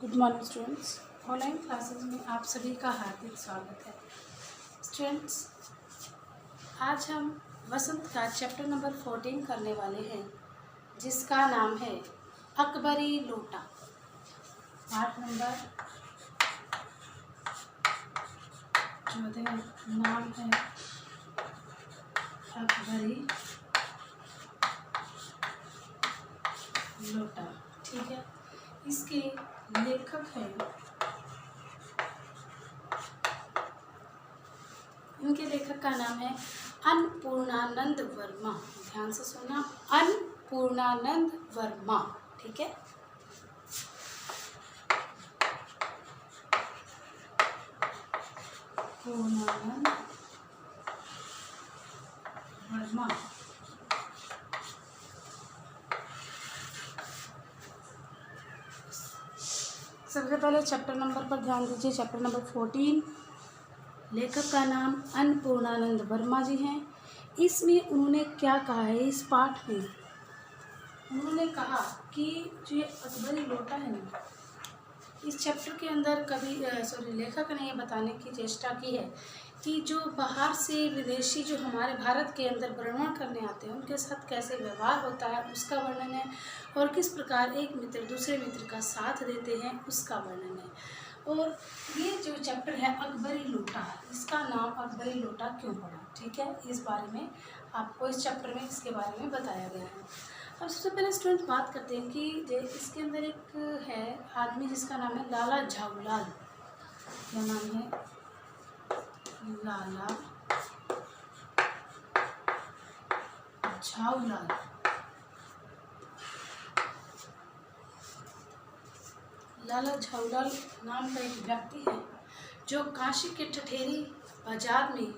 Good morning students. Online classes में आप सभी का हार्दिक स्वागत है। स्टूडेंट्स, आज हम वसंत का चैप्टर नंबर 14 करने वाले हैं, जिसका नाम है अकबरी लोटा। पाठ नंबर 14 नाम है अकबरी लोटा। ठीक है, इसके लेखक हैं, इनके लेखक का नाम है अन्नपूर्णानंद वर्मा। ध्यान से सुनना, अन्नपूर्णानंद वर्मा। ठीक है, पूर्णानंद वर्मा। सबसे पहले चैप्टर नंबर पर ध्यान दीजिए। चैप्टर नंबर 14, लेखक का नाम अन्नपूर्णानंद वर्मा जी हैं। इसमें उन्होंने क्या कहा है, इस पाठ में उन्होंने कहा कि जो ये अकबरी लोटा है ना, इस चैप्टर के अंदर लेखक ने ये बताने की चेष्टा की है कि जो बाहर से विदेशी जो हमारे भारत के अंदर भ्रमण करने आते हैं, उनके साथ कैसे व्यवहार होता है उसका वर्णन है, और किस प्रकार एक मित्र दूसरे मित्र का साथ देते हैं उसका वर्णन है। और ये जो चैप्टर है अकबरी लोटा, इसका नाम अकबरी लोटा क्यों पड़ा, ठीक है, इस बारे में आपको इस चैप्टर में इसके बारे में बताया गया है। अब सबसे पहले स्टूडेंट बात करते हैं कि इसके अंदर एक है आदमी जिसका नाम है लाला झाऊलाल। क्या नाम है? लाला झाऊलाल। लाला झाऊलाल नाम का एक व्यक्ति है जो काशी के ठठेरी बाजार में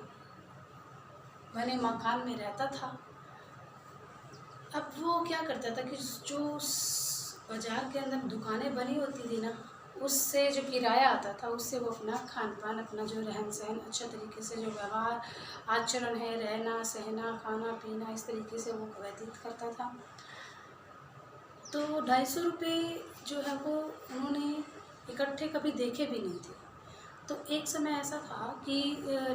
बने मकान में रहता था। अब वो क्या करता था कि जो बाजार के अंदर दुकानें बनी होती थी ना, उससे जो किराया आता था उससे वो अपना खान पान, अपना जो रहन सहन, अच्छा तरीके से जो व्यवहार आचरण है, रहना सहना, खाना पीना, इस तरीके से वो व्यतीत करता था। तो 250 रुपये जो है वो उन्होंने इकट्ठे कभी देखे भी नहीं थे। तो एक समय ऐसा था कि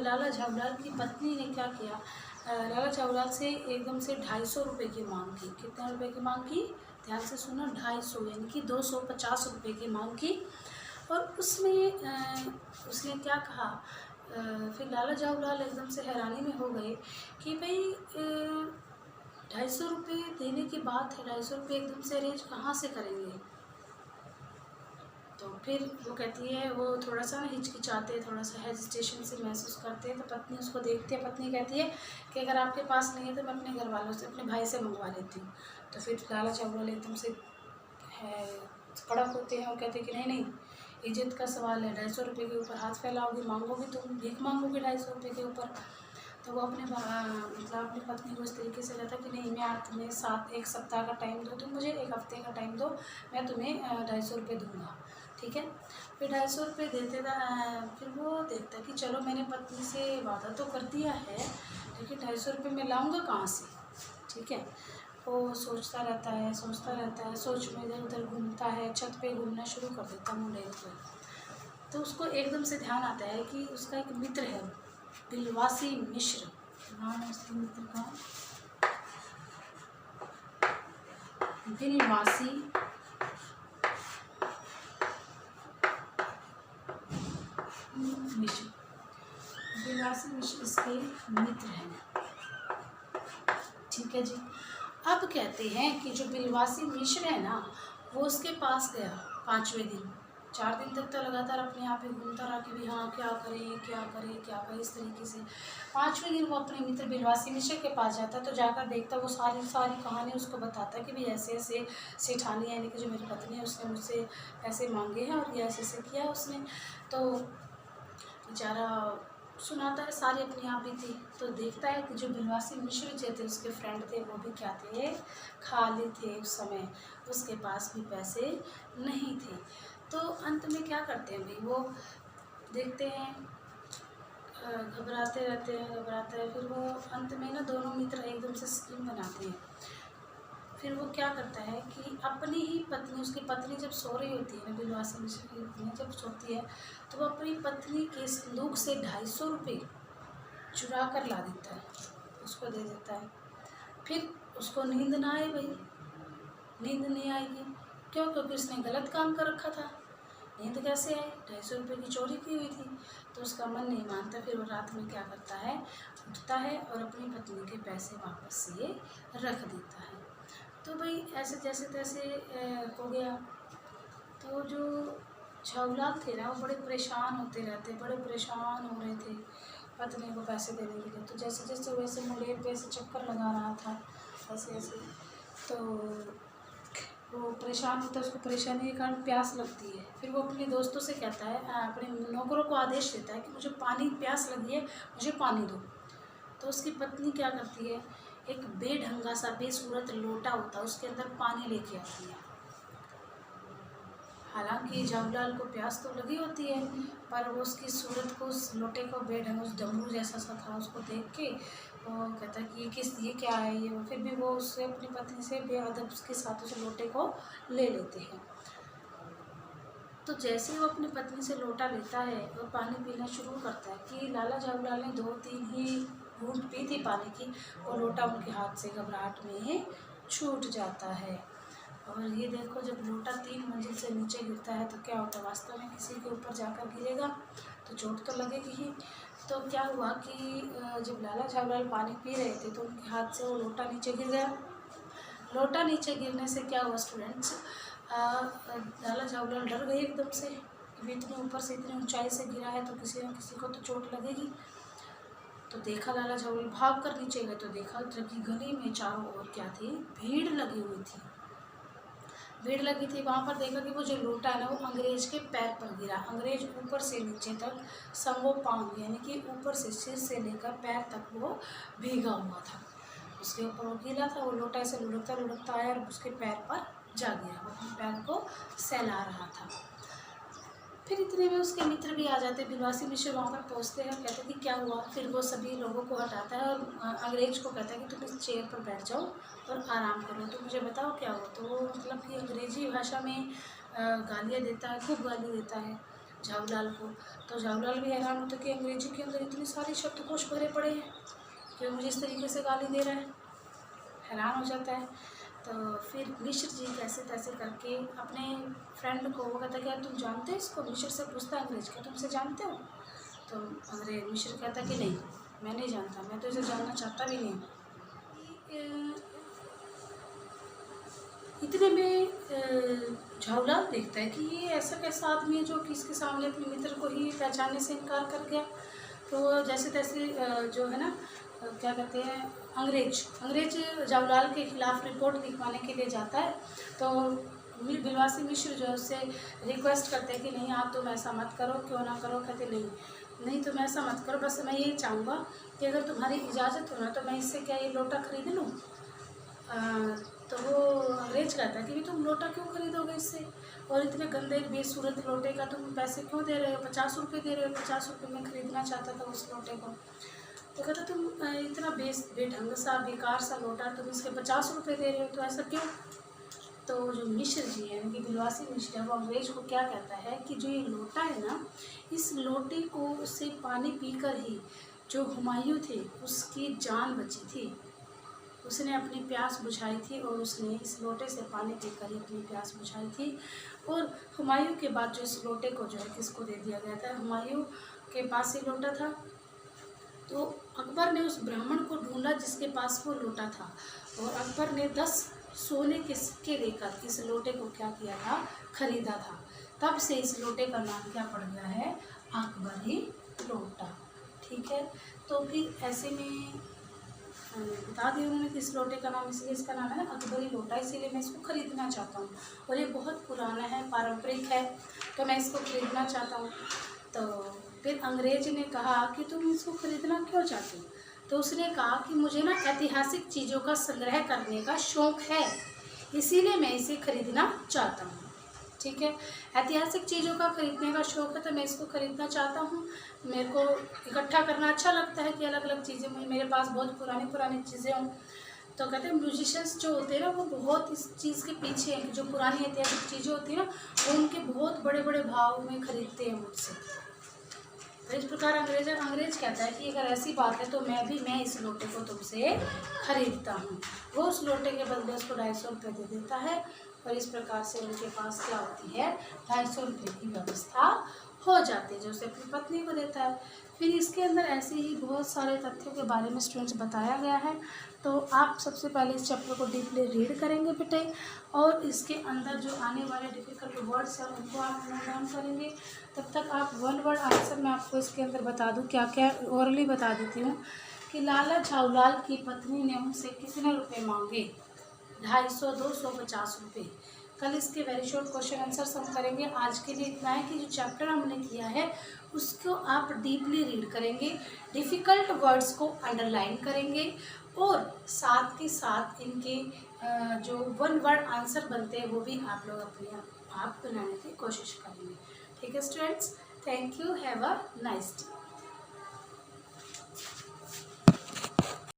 लाला झाऊलाल की पत्नी ने क्या किया, लाला झाऊलाल से एकदम से 250 रुपये की मांग की। कितने रुपए की मांग की? ध्यान से सुनो, 250 यानी कि 250 रुपये की मांग की। और उसमें उसने क्या कहा, फिर लाला झाऊलाल एकदम से हैरानी में हो गए कि भाई 250 रुपये देने की बात है, 250 रुपये एकदम से अरेंज कहाँ से करेंगे। तो फिर वो कहती है, वो थोड़ा सा ना हिचकिचाते, थोड़ा सा हेजिटेशन से महसूस करते हैं। तो पत्नी उसको देखती है, पत्नी कहती है कि अगर आपके पास नहीं है तो मैं अपने घर वालों से, अपने भाई से मंगवा लेती हूँ। तो फिर लाला झाऊलाल एकदम से है कड़क होते हैं और कहते हैं कि नहीं नहीं, इज्जत का सवाल है, 250 रुपये के ऊपर हाथ फैलाओगी, मांगोगी, तुम भीख मांगोगी 250 रुपये के ऊपर। तो वो अपने अपनी पत्नी को इस तरीके से कहता कि नहीं, मैं आप तुम्हें एक सप्ताह का टाइम दो, तुम मुझे एक हफ्ते का टाइम दो, मैं तुम्हें 250 रुपये दूँगा। ठीक है, फिर 250 रुपये देते था। फिर वो देखता कि चलो मैंने पत्नी से वादा तो कर दिया है, लेकिन 250 रुपये मैं लाऊँगा कहाँ से। ठीक है, वो सोचता रहता है, सोच में इधर उधर घूमता है, छत पे घूमना शुरू कर देता मुंडेर पर। तो उसको एकदम से ध्यान आता है कि उसका एक मित्र है, बिलवासी मिश्र नाम है उसके मित्र का, बिलवासी मिश्र। बिलवासी मिश्र इसके मित्र हैं। ठीक है जी। अब कहते हैं कि जो बिलवासी मिश्र है ना, वो उसके पास गया 5वें दिन। 4 दिन तक तो लगातार अपने आप ही घूमता रहा कि भी हाँ क्या करें, इस तरीके से। 5वें दिन वो अपने मित्र बिलवासी मिश्र के पास जाता, तो जाकर देखता, वो सारी कहानी उसको बताता कि भी ऐसे ऐसे सेठानी यानी कि जो मेरी पत्नी है उसने मुझसे पैसे मांगे हैं और ये ऐसे ऐसे किया उसने। तो बेचारा सुनाता है, सारी अपनी आप ही थी। तो देखता है कि जो बिलवासी मिश्र जो थे उसके फ्रेंड थे, वो भी क्या थे, खाली थे। उस समय उसके पास भी पैसे नहीं थे। तो अंत में क्या करते हैं भाई, वो देखते हैं, घबराते रहते हैं। फिर वो अंत में ना दोनों मित्र एकदम से स्कीम बनाते हैं। फिर वो क्या करता है कि अपनी ही पत्नी, उसकी पत्नी जब सो रही होती है ना, बिलवासी मिश्र की पत्नी जब सोती है तो वो अपनी पत्नी के संदूक से 250 रुपये चुरा कर ला देता है, उसको दे देता है। फिर उसको नींद ना आए भाई, नींद नहीं आएगी, क्यों? क्योंकि उसने गलत काम कर रखा था। नींद कैसे आए? 250 रुपये की चोरी की हुई थी। तो उसका मन नहीं मानता, फिर वो रात में क्या करता है, उठता है और अपनी पत्नी के पैसे वापस से रख देता है। तो भाई ऐसे जैसे तैसे हो गया। तो जो छाऊलाल थे ना, वो बड़े परेशान होते रहते, बड़े परेशान हो रहे थे पत्नी को पैसे देने के लिए। तो जैसे जैसे वैसे मुंडेर पे ऐसे चक्कर लगा रहा था, ऐसे ऐसे, तो वो परेशान होता है, उसको परेशानी के कारण प्यास लगती है। फिर वो अपने दोस्तों से कहता है, अपने नौकरों को आदेश देता है कि मुझे पानी, प्यास लगी है, मुझे पानी दो। तो उसकी पत्नी क्या करती है, एक बेढंगा सा बेसूरत लोटा होता है, उसके अंदर पानी लेके आती है। हालांकि जाऊलाल को प्यास तो लगी होती है, पर वो उसकी सूरत को, उस लोटे को, बेढंगा उस डमरू जैसा सा था, उसको देख के वो कहता है कि ये क्या है ये। फिर भी वो उससे, अपनी पत्नी से बेअदब के साथ उस लोटे को ले लेते हैं। तो जैसे ही वो अपनी पत्नी से लोटा लेता है और पानी पीना शुरू करता है कि लाला जाऊलाल ने 2-3 ही घूंट पी थी पानी की, और लोटा उनके हाथ से घबराहट में छूट जाता है। और ये देखो, जब लोटा 3 मंजिल से नीचे गिरता है तो क्या होता है, वास्तव में किसी के ऊपर जाकर गिरेगा तो चोट तो लगेगी ही। तो क्या हुआ कि जब लाला जाऊलाल पानी पी रहे थे तो उनके हाथ से वो लोटा नीचे गिर गया। लोटा नीचे गिरने से क्या हुआ स्टूडेंट्स, लाला जाऊलाल डर गए एकदम से कि इतने ऊपर से, इतनी ऊंचाई से गिरा है तो किसी न किसी को तो चोट लगेगी। तो देखा लाला जाऊलाल भाग कर नीचे गए तो देखा कि गली में चारों ओर क्या थी, भीड़ लगी हुई थी, भीड़ लगी थी। वहाँ पर देखा कि वो जो लोटा है ना, वो अंग्रेज के पैर पर गिरा। अंग्रेज ऊपर से नीचे तक संगो पाँव, यानी कि ऊपर से सिर से लेकर पैर तक वो भीगा हुआ था। उसके ऊपर वो गीला था, वो लोटा ऐसे लुढ़कता लुढ़कता आया और उसके पैर पर जा गिरा, वो अपने पैर को सहला रहा था। फिर इतने में उसके मित्र भी आ जाते, बिलवासी मिश्र वहाँ पर पहुँचते हैं और कहते हैं कि क्या हुआ। फिर वो सभी लोगों को हटाता है और अंग्रेज को कहता है कि तुम इस चेयर पर बैठ जाओ और आराम करो, तो मुझे बताओ क्या हो। तो वो मतलब कि अंग्रेजी भाषा में गालियाँ देता है, खूब गाली देता है जाऊलाल को। तो जाऊलाल भी हैरान होता है कि अंग्रेजी के अंदर इतनी सारी शब्दकोश भरे पड़े हैं कि मुझे इस तरीके से गाली दे रहा है, हैरान हो जाता है। तो फिर मिश्र जी कैसे तैसे करके अपने फ्रेंड को, वो कहता है क्या तुम जानते हो इसको? मिश्र से पूछता है अंग्रेज, क्या तुम इसे जानते हो? तो अंग्रेज, मिश्र कहता है कि नहीं, मैं नहीं जानता, मैं तो इसे जानना चाहता भी नहीं। इतने में जाऊलाल देखता है कि ये ऐसा कैसा आदमी है जो कि इसके सामने अपने मित्र को ही पहचानने से इनकार कर गया। तो जैसे तैसे जो है ना, क्या कहते हैं, अंग्रेज जाऊलाल के खिलाफ रिपोर्ट लिखवाने के लिए जाता है। तो बिलवासी मिश्र जो है उससे रिक्वेस्ट करते हैं कि नहीं, आप तुम ऐसा मत करो, क्यों ना करो। कहते नहीं तुम ऐसा मत करो, बस मैं ये चाहूँगा कि अगर तुम्हारी इजाज़त हो ना तो मैं इससे क्या ये लोटा खरीद लूँ। तो वो अंग्रेज कहता है कि तुम लोटा क्यों खरीदोगे इससे, और इतने गंदे बेसूरत लोटे का तुम पैसे क्यों दे रहे हो, 50 रुपये दे रहे हो, 50 रुपये में ख़रीदना चाहता था उस लोटे को। तो कहता तुम इतना बेढंग सा, बेकार सा लोटा, तुम इसके 50 रुपये दे रहे हो, तो ऐसा क्यों। तो जो मिश्र जी है, यानी कि बिलवासी मिश्र है, वो अंग्रेज को क्या कहता है कि जो ये लोटा है ना, इस लोटे को से पानी पीकर ही जो हुमायूं थे उसकी जान बची थी, उसने अपनी प्यास बुझाई थी, और उसने इस लोटे से पानी पीकर ही अपनी प्यास बुझाई थी। और हुमायूं के बाद जो इस लोटे को जो है किसको दे दिया गया था, हुमायूं के पास ही लोटा था। तो अकबर ने उस ब्राह्मण को ढूंढा जिसके पास वो लोटा था, और अकबर ने 10 सोने के सिक्के लेकर इस लोटे को क्या किया था, खरीदा था। तब से इस लोटे का नाम क्या पड़ गया है, अकबरी लोटा। ठीक है। तो फिर ऐसे में बता दिया उन्होंने कि इस लोटे का नाम, इसलिए इसका नाम है ना अकबरी लोटा, इसीलिए मैं इसको खरीदना चाहता हूँ, और ये बहुत पुराना है, पारंपरिक है, तो मैं इसको खरीदना चाहता हूँ। तो फिर अंग्रेज ने कहा कि तुम इसको खरीदना क्यों चाहते हो। तो उसने कहा कि मुझे ना ऐतिहासिक चीज़ों का संग्रह करने का शौक़ है, इसीलिए मैं इसे खरीदना चाहता हूँ। ठीक है, ऐतिहासिक चीज़ों का खरीदने का शौक़ है, तो मैं इसको खरीदना चाहता हूँ। मेरे को इकट्ठा करना अच्छा लगता है कि अलग अलग चीज़ें, मेरे पास बहुत पुरानी चीज़ें हों। तो कहते हैं म्यूजिशियंस जो होते हैं ना वो बहुत इस चीज़ के पीछे हैं कि जो पुरानी ऐतिहासिक चीज़ें होती हैं ना वो उनके बहुत बड़े बड़े भाव में खरीदते हैं मुझसे। तो इस प्रकार अंग्रेज कहता है कि अगर ऐसी बात है तो मैं इस लोटे को तुमसे खरीदता हूँ। वो उस लोटे के बदले उसको 250 रुपये दे देता है और इस प्रकार से उनके पास क्या होती है 250 रुपये की व्यवस्था हो जाती है जो उसे अपनी पत्नी को देता है। फिर इसके अंदर ऐसे ही बहुत सारे तथ्यों के बारे में स्टूडेंट्स बताया गया है। तो आप सबसे पहले इस चैप्टर को डीपली रीड करेंगे बेटे और इसके अंदर जो आने वाले डिफ़िकल्ट वर्ड्स हैं उनको आप नोट डाउन करेंगे। तब तक आप वन वर्ड आंसर मैं आपको इसके अंदर बता दूं, क्या क्या ओरली बता देती हूँ कि लाला झाऊलाल की पत्नी ने उनसे कितने रुपए मांगे, 250, 200, 50 रुपये। कल इसके वेरी शॉर्ट क्वेश्चन आंसर्स हम करेंगे। आज के लिए इतना है कि जो चैप्टर हमने किया है उसको आप डीपली रीड करेंगे, डिफ़िकल्ट वर्ड्स को अंडरलाइन करेंगे और साथ के साथ इनके जो वन वर्ड आंसर बनते हैं वो भी आप लोग अपने आप बनाने की कोशिश करेंगे। ठीक है students, thank you, have a nice day.